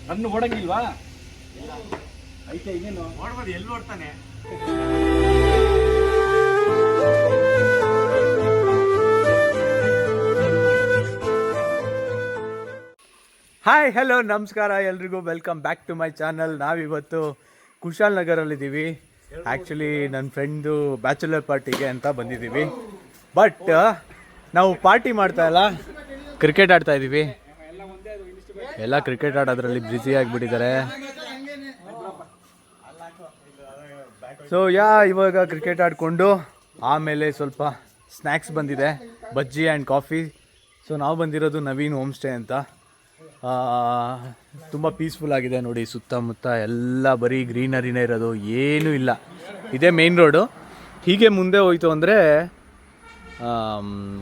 Run ಓಡಂಗಿಲ್ವಾ? ಐತೆ ಇನ್ನೇನು ಓಡ್ಬೋದು, ಎಲ್ಲಿ ಓಡ್ತಾನೆ? ಹಾಯ್ ಹಲೋ ನಮಸ್ಕಾರ ಎಲ್ರಿಗೂ, welcome back to my channel. ನಾವಿವತ್ತು ಕುಶಾಲ್ ನಗರಲ್ಲಿದ್ದೀವಿ. ಆ್ಯಕ್ಚುಲಿ ನನ್ನ ಫ್ರೆಂಡು ಬ್ಯಾಚುಲರ್ ಪಾರ್ಟಿಗೆ ಅಂತ ಬಂದಿದ್ದೀವಿ. ಬಟ್ ನಾವು ಪಾರ್ಟಿ ಮಾಡ್ತಾ ಇಲ್ಲ, ಕ್ರಿಕೆಟ್ ಆಡ್ತಾ ಇದ್ದೀವಿ. ಎಲ್ಲ ಕ್ರಿಕೆಟ್ ಆಡೋದ್ರಲ್ಲಿ ಬ್ಯುಸಿ ಆಗಿಬಿಟ್ಟಿದ್ದಾರೆ. ಸೊ ಇವಾಗ ಕ್ರಿಕೆಟ್ ಆಡಿಕೊಂಡು ಆಮೇಲೆ ಸ್ವಲ್ಪ ಸ್ನ್ಯಾಕ್ಸ್ ಬಂದಿದೆ, ಬಜ್ಜಿ ಆ್ಯಂಡ್ ಕಾಫಿ. ಸೊ ನಾವು ಬಂದಿರೋದು ನವೀನ್ ಹೋಮ್ ಸ್ಟೇ ಅಂತ. ತುಂಬ ಪೀಸ್ಫುಲ್ ಆಗಿದೆ ನೋಡಿ, ಸುತ್ತಮುತ್ತ ಎಲ್ಲ ಬರೀ ಗ್ರೀನರಿನೇ ಇರೋದು, ಏನೂ ಇಲ್ಲ. ಇದೇ ಮೇನ್ ರೋಡು. ಹೀಗೆ ಮುಂದೆ ಹೋಯ್ತು ಅಂದರೆ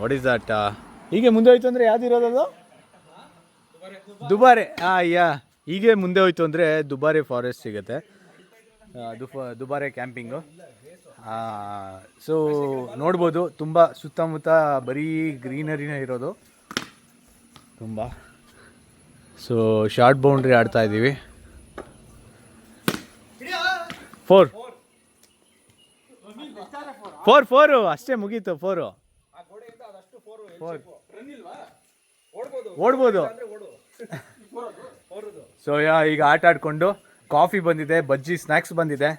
ವಾಟ್ ಈಸ್ ದಟ್, ಹೀಗೆ ಮುಂದೆ ಹೋಯ್ತು ಅಂದರೆ ಯಾವುದಿರೋದದು? ದುಬಾರೆ. ಹೀಗೆ ಮುಂದೆ ಹೋಯ್ತು ಅಂದರೆ ದುಬಾರೆ ಫಾರೆಸ್ಟ್ ಸಿಗುತ್ತೆ, ದುಬಾರೆ ಕ್ಯಾಂಪಿಂಗು. ಸೊ ನೋಡ್ಬೋದು, ತುಂಬ ಸುತ್ತಮುತ್ತ ಬರೀ ಗ್ರೀನರಿನೇ ಇರೋದು ತುಂಬ. ಸೊ ಶಾರ್ಟ್ ಬೌಂಡ್ರಿ ಆಡ್ತಾ ಇದ್ದೀವಿ. 4 ಅಷ್ಟೇ ಮುಗೀತು. 4 ಓಡ್ಬೋದು. ಸೊ ಈಗ ಆಟ ಆಡಿಕೊಂಡು ಕಾಫಿ ಬಂದಿದೆ, ಬಜ್ಜಿ ಸ್ನ್ಯಾಕ್ಸ್ ಬಂದಿದೆ.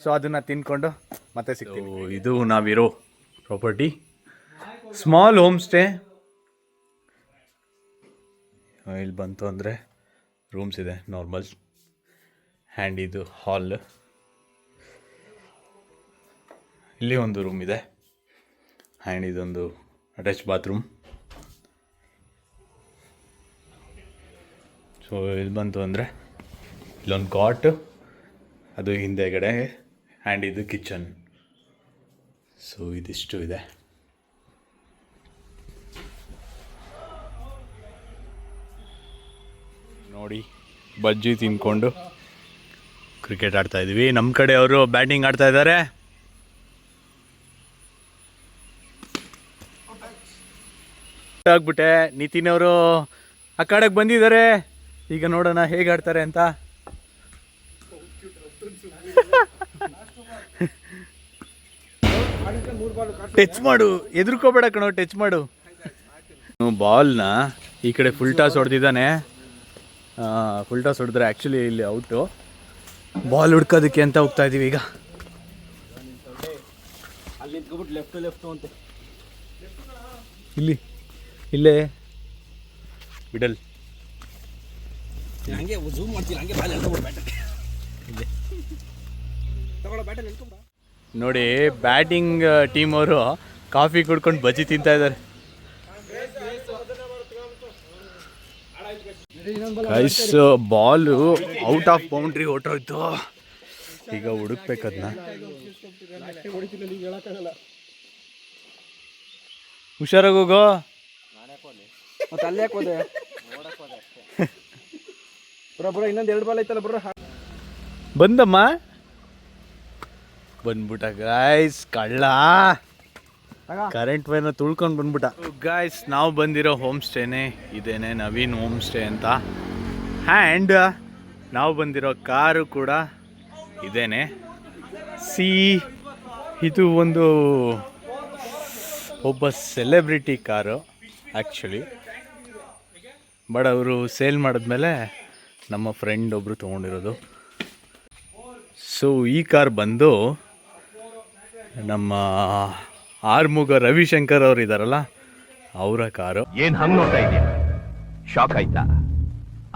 ಸೊ ಅದನ್ನು ತಿನ್ಕೊಂಡು ಮತ್ತೆ ಸಿಗ್ತೀವಿ. ಇದು ನಾವಿರೋ ಪ್ರಾಪರ್ಟಿ, ಸ್ಮಾಲ್ ಹೋಮ್ ಸ್ಟೇ. ಇಲ್ಲಿ ಬಂತು ಅಂದರೆ ರೂಮ್ಸ್ ಇದೆ ನಾರ್ಮಲ್, ಆ್ಯಂಡ್ ಇದು ಹಾಲ್. ಇಲ್ಲಿ ಒಂದು ರೂಮ್ ಇದೆ, ಆ್ಯಂಡ್ ಇದೊಂದು ಅಟ್ಯಾಚ್ ಬಾತ್ರೂಮ್. ಸೊ ಇಲ್ಲಿ ಬಂತು ಅಂದರೆ ಇಲ್ಲೊಂದು ಕಾಟ್, ಅದು ಹಿಂದೆಗಡೆ, ಆ್ಯಂಡ್ ಇದು ಕಿಚನ್. ಸೊ ಇದಿಷ್ಟು ಇದೆ. ನೋಡಿ, ಬಜ್ಜಿ ತಿನ್ಕೊಂಡು ಕ್ರಿಕೆಟ್ ಆಡ್ತಾ ಇದ್ದೀವಿ. ನಮ್ಮ ಕಡೆ ಅವರು ಬ್ಯಾಟಿಂಗ್ ಆಡ್ತಾ ಇದ್ದಾರೆ. ಆಗ್ಬಿಟ್ಟೆ, ನಿತಿನ್ ಅವರು ಆ ಕಡೆಗೆ ಬಂದಿದ್ದಾರೆ. ಈಗ ನೋಡೋಣ ಹೇಗೆ ಆಡ್ತಾರೆ ಅಂತ. ಟಚ್ ಮಾಡು, ಎದುರ್ಕೋಬೇಡ ಕಣೋ, ಟಚ್ ಮಾಡು. ಬಾಲ್ನ ಈ ಕಡೆ ಫುಲ್ ಟಾಸ್ ಹೊಡೆದಿದ್ದಾನೆ. ಫುಲ್ ಟಾಸ್ ಹೊಡೆದ್ರೆ ಆ್ಯಕ್ಚುಲಿ ಇಲ್ಲಿ ಔಟು. ಬಾಲ್ ಹುಡ್ಕೋದಕ್ಕೆ ಅಂತ ಹೋಗ್ತಾ ಇದ್ದೀವಿ ಈಗ. ಇಲ್ಲೇ ಬಿಡಲ್ ನೋಡಿ, ಬ್ಯಾಟಿಂಗ್ ಟೀಮ್ ಅವರು ಕಾಫಿ ಕುಡ್ಕೊಂಡು ಬಜ್ಜಿ ತಿಂತಾ ಇದ್ದಾರೆ. Guys, ball out of boundary ಹೊರಟೋಯ್ತು. ಈಗ ಹುಡುಕ್ಬೇಕದ್ನ. ಹುಷಾರಾಗೋಗೋ. ಇನ್ನೊಂದು 2 ಬಾಲ್ ಐತಲ್ಲ ಬ್ರೋ. ಬಂದಮ್ಮ, ಬಂದ್ಬಿಟ್ಟ ಗಾಯ್ಸ್, ಕಳ್ಳ ಕರೆಂಟ್ ವೈರ್ನ ತುಳ್ಕೊಂಡು ಬಂದ್ಬಿಟ್ಟ. ಗಾಯ್ಸ್, ನಾವು ಬಂದಿರೋ ಹೋಮ್ ಸ್ಟೇನೇ ಇದೇನೆ, ನವೀನ್ ಹೋಮ್ ಸ್ಟೇ ಅಂತ. ಆ್ಯಂಡ್ ನಾವು ಬಂದಿರೋ ಕಾರು ಕೂಡ ಇದೇನೆ. ಇದು ಒಂದು ಒಬ್ಬ ಸೆಲೆಬ್ರಿಟಿ ಕಾರು ಆ್ಯಕ್ಚುಲಿ. ಬಟ್ ಅವರು ಸೇಲ್ ಮಾಡಿದ್ಮೇಲೆ ನಮ್ಮ ಫ್ರೆಂಡ್ ಒಬ್ಬರು ತೊಗೊಂಡಿರೋದು. ಸೊ ಈ ಕಾರ್ ಬಂದು ನಮ್ಮ ಆರ್ಮುಗ ರವಿಶಂಕರ್ ಅವರು ಇದ್ದಾರಲ್ಲ, ಅವರ ಕಾರು. ಏನು ಹಂಗೆ ನೋಡ್ತಾ ಇದೆಯಾ? ಶಾಕ್ ಆಯ್ತಾ?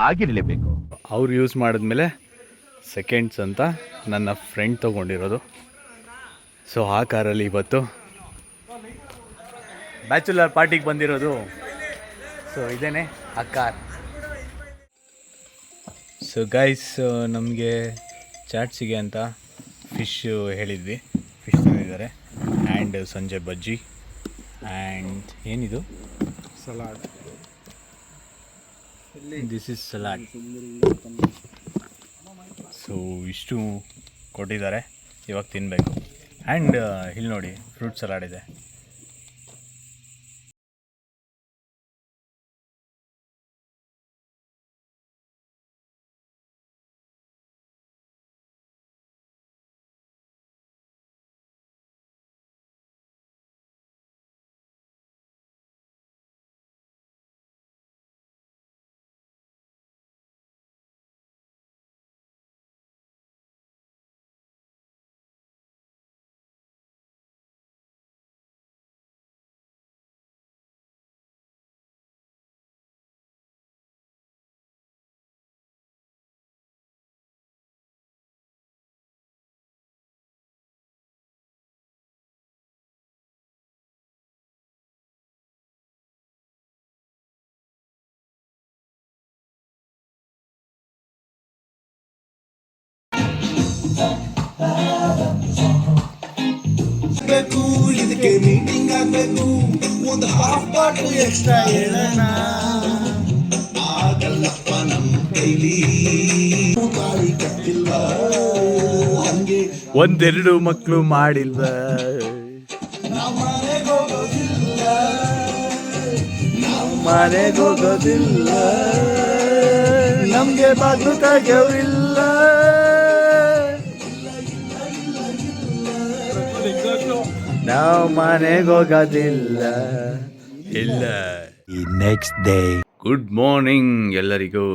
ಆಗಿರಲೇಬೇಕು. ಅವ್ರು ಯೂಸ್ ಮಾಡಿದ್ಮೇಲೆ ಸೆಕೆಂಡ್ಸ್ ಅಂತ ನನ್ನ ಫ್ರೆಂಡ್ ತೊಗೊಂಡಿರೋದು. ಸೊ ಆ ಕಾರಲ್ಲಿ ಇವತ್ತು ಬ್ಯಾಚುಲರ್ ಪಾರ್ಟಿಗೆ ಬಂದಿರೋದು. ಸೊ ಇದೇನೆ ಆ ಕಾರ್. ಸೊ ಗೈಸ್, ನಮಗೆ ಚಾಟ್ಸಿಗೆ ಅಂತ ಫಿಶ್ ಹೇಳಿದ್ವಿ, ಫಿಶ್ ತಂದಿದ್ದಾರೆ. ಆ್ಯಂಡ್ ಸಂಜೆ ಬಜ್ಜಿ, ಆ್ಯಂಡ್ ಏನಿದು salad. This is salad. So ಇಷ್ಟು ಕೊಟ್ಟಿದ್ದಾರೆ, ಇವಾಗ ತಿನ್ನಬೇಕು. ಆ್ಯಂಡ್ ಇಲ್ಲಿ ನೋಡಿ, ಫ್ರೂಟ್ ಸಲಾಡ್ ಇದೆ. ಇದಕ್ಕೆ ಮೀಟಿಂಗ್ ಆಗ್ಬೇಕು, ಒಂದು ಹಾಫ್ ಬಾಟಲ್ ಎಕ್ಸ್ಟ್ರಾ ಹೇಳೋಣ. ಆಗಲ್ಲಪ್ಪ ನಮ್ಮ ಕೈಲಿ ತಾಳಿ ಕಟ್ಟಿಲ್ಲ ಹಂಗೆ ಒಂದೆರಡು ಮಕ್ಕಳು ಮಾಡಿಲ್ವ, ನಮ್ಮ ಮನೆಗೆ ಹೋಗೋದಿಲ್ಲ, ಮನೆಗೆ ಹೋಗೋದಿಲ್ಲ, ನಮ್ಗೆ ಬಾಗ್ಲು ತೆಗೆವಿಲ್ಲ. ನಾವು ಮನೆಗೆ ಹೋಗೋದಿಲ್ಲ ಇಲ್ಲ. ಈ ನೆಕ್ಸ್ಟ್ ಡೇ. ಗುಡ್ ಮಾರ್ನಿಂಗ್ ಎಲ್ಲರಿಗೂ.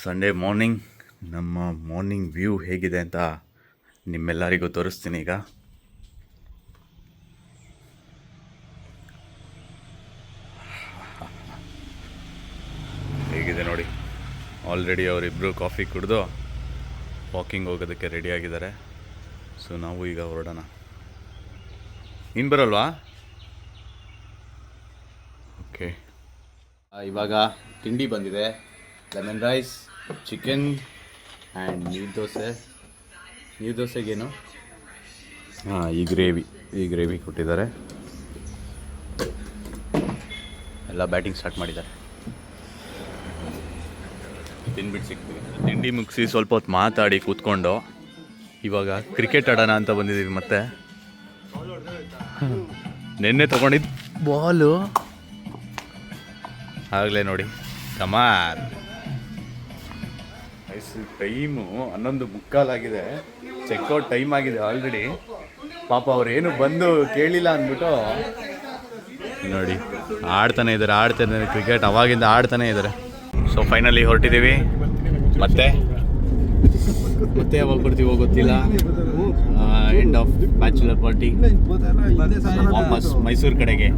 Sunday morning. ನಮ್ಮ ಮಾರ್ನಿಂಗ್ ವ್ಯೂ ಹೇಗಿದೆ ಅಂತ ನಿಮ್ಮೆಲ್ಲರಿಗೂ ತೋರಿಸ್ತೀನಿ ಈಗ. ಹೇಗಿದೆ ನೋಡಿ. ಆಲ್ರೆಡಿ ಅವರಿಬ್ಬರು ಕಾಫಿ ಕುಡಿದು ವಾಕಿಂಗ್ ಹೋಗೋದಕ್ಕೆ ರೆಡಿ ಆಗಿದ್ದಾರೆ. ಸೊ ನಾವು ಈಗ ಹೊರಡೋಣ. ನೀನು ಬರಲ್ವಾ? ಓಕೆ. ಇವಾಗ ತಿಂಡಿ ಬಂದಿದೆ. ಲೆಮನ್ ರೈಸ್, ಚಿಕನ್ ಆ್ಯಂಡ್ ನೀರು ದೋಸೆ. ನೀರು ದೋಸೆಗೇನು ಈ ಗ್ರೇವಿ ಕೊಟ್ಟಿದ್ದಾರೆ. ಎಲ್ಲ ಬ್ಯಾಟಿಂಗ್ ಸ್ಟಾರ್ಟ್ ಮಾಡಿದ್ದಾರೆ. ತಿಂದ್ಬಿಟ್ಟು ಸಿಗ್ತೀವಿ. ತಿಂಡಿ ಮುಗಿಸಿ ಸ್ವಲ್ಪ ಹೊತ್ತು ಮಾತಾಡಿ ಕೂತ್ಕೊಂಡು ಇವಾಗ ಕ್ರಿಕೆಟ್ ಆಡೋಣ ಅಂತ ಬಂದಿದ್ದೀವಿ. ಮತ್ತೆ ನಿನ್ನೆ ತೊಗೊಂಡಿದ್ದು ಬಾಲು ಆಗಲೇ ನೋಡಿ. ಕಮಾನ್. ಟೈಮು 11:15 ಚೆಕ್ಔಟ್ ಟೈಮ್ ಆಗಿದೆ ಆಲ್ರೆಡಿ. ಪಾಪ ಅವ್ರೇನು ಬಂದು ಕೇಳಿಲ್ಲ ಅಂದ್ಬಿಟ್ಟು ನೋಡಿ ಆಡ್ತಾನೆ ಇದ್ದಾರೆ ಕ್ರಿಕೆಟ್. ಅವಾಗಿಂದ ಆಡ್ತಾನೆ ಇದ್ದಾರೆ. ಸೊ ಫೈನಲಿ ಹೊರಟಿದ್ದೀವಿ. ಮತ್ತೆ ಯಾವಾಗ ಬರ್ತೀವೋ ಗೊತ್ತಿಲ್ಲ. ಎಂಡ್ ಆಫ್ ಬ್ಯಾಚುಲರ್ ಪಾರ್ಟಿ ವಾಪಸ್ ಮೈಸೂರು ಕಡೆಗೆ.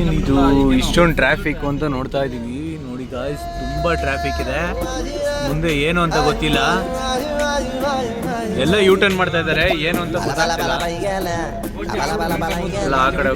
ಏನಿದು ಇಷ್ಟೊಂದು ಟ್ರಾಫಿಕ್ ಅಂತ ನೋಡ್ತಾ ಇದ್ದೀವಿ. ನೋಡಿ ಗಾಯ್ಸ್, ತುಂಬ ಟ್ರಾಫಿಕ್ ಇದೆ. ಮುಂದೆ ಏನು ಅಂತ ಗೊತ್ತಿಲ್ಲ. ಎಲ್ಲ ಯೂ ಟರ್ನ್ ಮಾಡ್ತಾ ಇದ್ದಾರೆ. ಏನು ಅಂತ ಗೊತ್ತಾಗ್ತಿಲ್ಲ. ಎಲ್ಲ ಆ ಕಡೆ